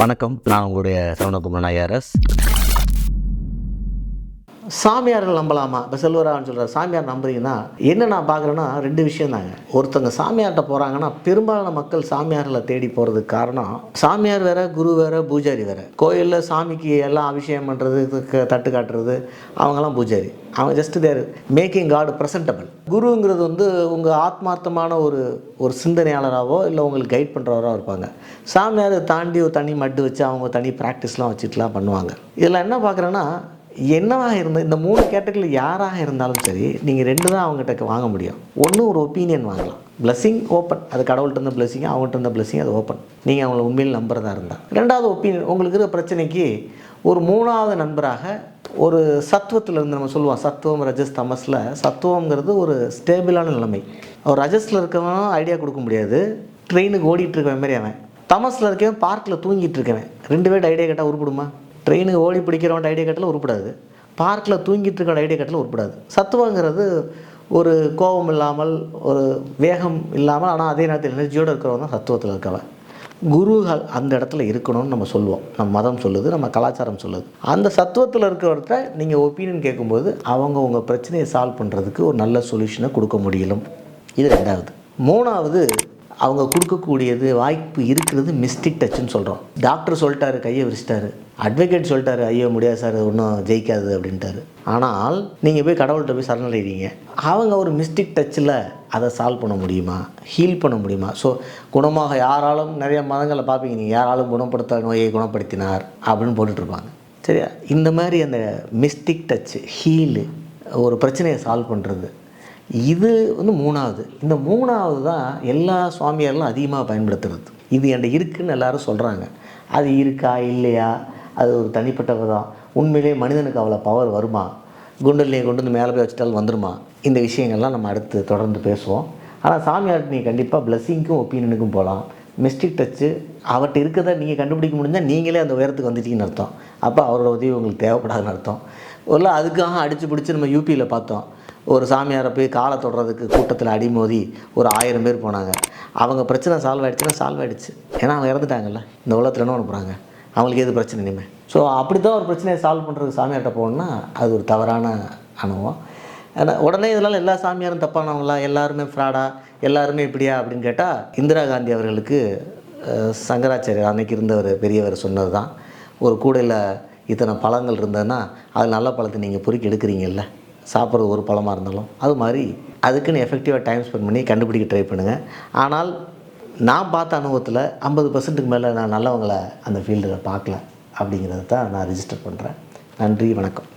வணக்கம், நான் உங்களுடைய சரவணகுமார் ஐஆர்எஸ். சாமியார்கள் நம்பலாமா? இப்போ செல்வராகவன் சொல்கிறார், சாமியார் நம்புறீங்கன்னா என்ன நான் பார்க்குறேன்னா 2 விஷயம் தாங்க. ஒருத்தங்க சாமியார்கிட்ட போகிறாங்கன்னா பெரும்பாலான மக்கள் சாமியார்களை தேடி போகிறதுக்கு காரணம், சாமியார் வேறு, குரு வேறு, பூஜாரி வேறு. கோயிலில் சாமிக்கு எல்லாம் அபிஷேகம் பண்ணுறது, தட்டு காட்டுறது, அவங்கெல்லாம் பூஜாரி. அவங்க ஜஸ்ட் தேர் மேக்கிங் காட் ப்ரெசன்டபிள். குருங்கிறது உங்கள் ஆத்மார்த்தமான ஒரு சிந்தனையாளராகவோ இல்லை உங்களுக்கு கைட் பண்ணுறவராக இருப்பாங்க. சாமியார் தாண்டி ஒரு தனி மட்டு வச்சு அவங்க தனி ப்ராக்டிஸ்லாம் வச்சுட்டுலாம் பண்ணுவாங்க. இதில் என்ன பார்க்குறேன்னா, என்னவாக இருந்தால் இந்த 3 கேட்டகரியில் யாராக இருந்தாலும் சரி, நீங்கள் 2 தான் அவங்ககிட்ட வாங்க முடியும். ஒன்று, ஒரு ஒப்பீனியன் வாங்கலாம். பிளஸ்ஸிங் ஓப்பன், அது கடவுள்கிட்ட இருந்த பிளஸ்ஸிங், அவங்ககிட்ட இருந்த பிளஸ்ஸிங், அது ஓப்பன். நீங்கள் அவங்கள உண்மையில் நம்புறதா இருந்தால். 2வது ஒப்பீனியன், உங்களுக்கு இருக்கிற பிரச்சனைக்கு ஒரு 3வது நண்பராக ஒரு சத்துவத்தில் இருந்து நம்ம சொல்லுவோம். சத்துவம், ரஜஸ், தமஸில் சத்துவங்கிறது ஒரு ஸ்டேபிளான நிலைமை. ஒரு ரஜஸில் இருக்கவன் ஐடியா கொடுக்க முடியாது, ட்ரெயினுக்கு ஓடிட்டுருக்கவன் மாதிரி அவன். தமஸில் இருக்கவன் பார்க்கில் தூங்கிட்டு இருக்கவன். 2 பேர்ட்டு ஐடியா கேட்டால் உருப்பிடுமா? ட்ரெயினுக்கு ஓடி பிடிக்கிறவன் ஐடியா கட்டில் உருப்படாது, பார்க்கில் தூங்கிட்டு இருக்கிற ஐடியா கட்டில் உருப்படாது. சத்துவங்கிறது ஒரு கோபம் இல்லாமல், ஒரு வேகம் இல்லாமல், ஆனால் அதே நேரத்தில் எனர்ஜியோடு இருக்கிறவன் தான் சத்துவத்தில் இருக்கவன். குருகள் அந்த இடத்துல இருக்கணும்னு நம்ம சொல்லுவோம். நம்ம மதம் சொல்லுது, நம்ம கலாச்சாரம் சொல்லுது. அந்த சத்துவத்தில் இருக்கிறவர்கிட்ட நீங்கள் ஒப்பீனியன் கேட்கும்போது அவங்க உங்கள் பிரச்சனையை சால்வ் பண்ணுறதுக்கு ஒரு நல்ல சொல்யூஷனை கொடுக்க முடியலும். இது 2வது. 3வது, அவங்க கொடுக்கக்கூடியது வாய்ப்பு இருக்கிறது மிஸ்டிக் டச்சுன்னு சொல்கிறோம். டாக்டர் சொல்லிட்டாரு, கையை விரிச்சிட்டாரு. அட்வொகேட் சொல்லிட்டாரு, ஐயோ முடியாது சார், ஒன்றும் ஜெயிக்காது அப்படின்ட்டாரு. ஆனால் நீங்கள் போய் கடவுள்கிட்ட போய் சரணடைகிறீங்க. அவங்க ஒரு மிஸ்டிக் டச்சில் அதை சால்வ் பண்ண முடியுமா, ஹீல் பண்ண முடியுமா? ஸோ குணமாக யாராலும், நிறைய மதங்களை பார்ப்பீங்க நீங்கள், யாராலும் குணப்படுத்த நோயை குணப்படுத்தினார் அப்படின்னு போட்டுட்ருப்பாங்க. சரியா? இந்த மாதிரி அந்த மிஸ்டிக் டச்சு, ஹீலு, ஒரு பிரச்சனையை சால்வ் பண்ணுறது, இது 3வது. இந்த 3வது தான் எல்லா சுவாமியாரெலாம் அதிகமாக பயன்படுத்துறது. இது என்கிட்ட இருக்குதுன்னு எல்லோரும் சொல்கிறாங்க. அது இருக்கா இல்லையா, அது ஒரு தனிப்பட்ட விதம். உண்மையிலே மனிதனுக்கு அவ்வளோ பவர் வருமா? குண்டலியை கொண்டு வந்து மேலே போய் வச்சுட்டாலும் வந்துடுமா? இந்த விஷயங்கள்லாம் நம்ம அடுத்து தொடர்ந்து பேசுவோம். ஆனால் சாமியார்ட்டு நீங்கள் கண்டிப்பாக பிளஸ்ஸிங்க்கும் ஒப்பீனியனுக்கும் போகலாம். மிஸ்டிக் டச்சு அவர்கிட்ட இருக்கிறத நீங்கள் கண்டுபிடிக்க முடிஞ்சால் நீங்களே அந்த உயரத்துக்கு வந்துட்டீங்கன்னு அர்த்தம். அப்போ அவரோட உதவி உங்களுக்கு தேவைப்படாதுன்னு அர்த்தம். ஒரு அதுக்காக அடித்து பிடிச்சி நம்ம யூபியில் பார்த்தோம். ஒரு சாமியாரை போய் காலை தொடுறதுக்கு கூட்டத்தில் அடிமோதி ஒரு 1000 பேர் போனாங்க. அவங்க பிரச்சனை சால்வ் ஆகிடுச்சுன்னா சால்வ் ஆகிடுச்சு. ஏன்னா அவங்க இறந்துட்டாங்கல்ல, இந்த உலகத்தில் என்ன பண்ண போகிறாங்க, அவங்களுக்கு எது பிரச்சனை இனிமேல். ஸோ அப்படி தான் ஒரு பிரச்சனையை சால்வ் பண்ணுறதுக்கு சாமியார்கிட்ட போகணுன்னா அது ஒரு தவறான அனுபவம். ஆனால் உடனே இதனால் எல்லா சாமியாரும் தப்பானவங்களா, எல்லாருமே ஃப்ராடா, எல்லாருமே இப்படியா அப்படின்னு கேட்டால், இந்திரா காந்தி அவர்களுக்கு சங்கராச்சாரியர் அன்னைக்கு இருந்தவர் பெரியவர் சொன்னது தான், ஒரு கூடையில் இத்தனை பழங்கள் இருந்ததுன்னா அது நல்ல பழத்தை நீங்கள் பொறுக்கி எடுக்கிறீங்கல்ல, சாப்பிட்றது ஒரு பழமாக இருந்தாலும், அது மாதிரி அதுக்குன்னு எஃபெக்டிவாக டைம் ஸ்பெண்ட் பண்ணி கண்டுபிடிக்க ட்ரை பண்ணுங்கள். ஆனால் நான் பார்த்த அனுபவத்தில் 50%க்கு மேலே நான் நல்லவங்களை அந்த ஃபீல்டில் பார்க்கல அப்படிங்கிறத தான் நான் ரிஜிஸ்டர் பண்ணுறேன். நன்றி, வணக்கம்.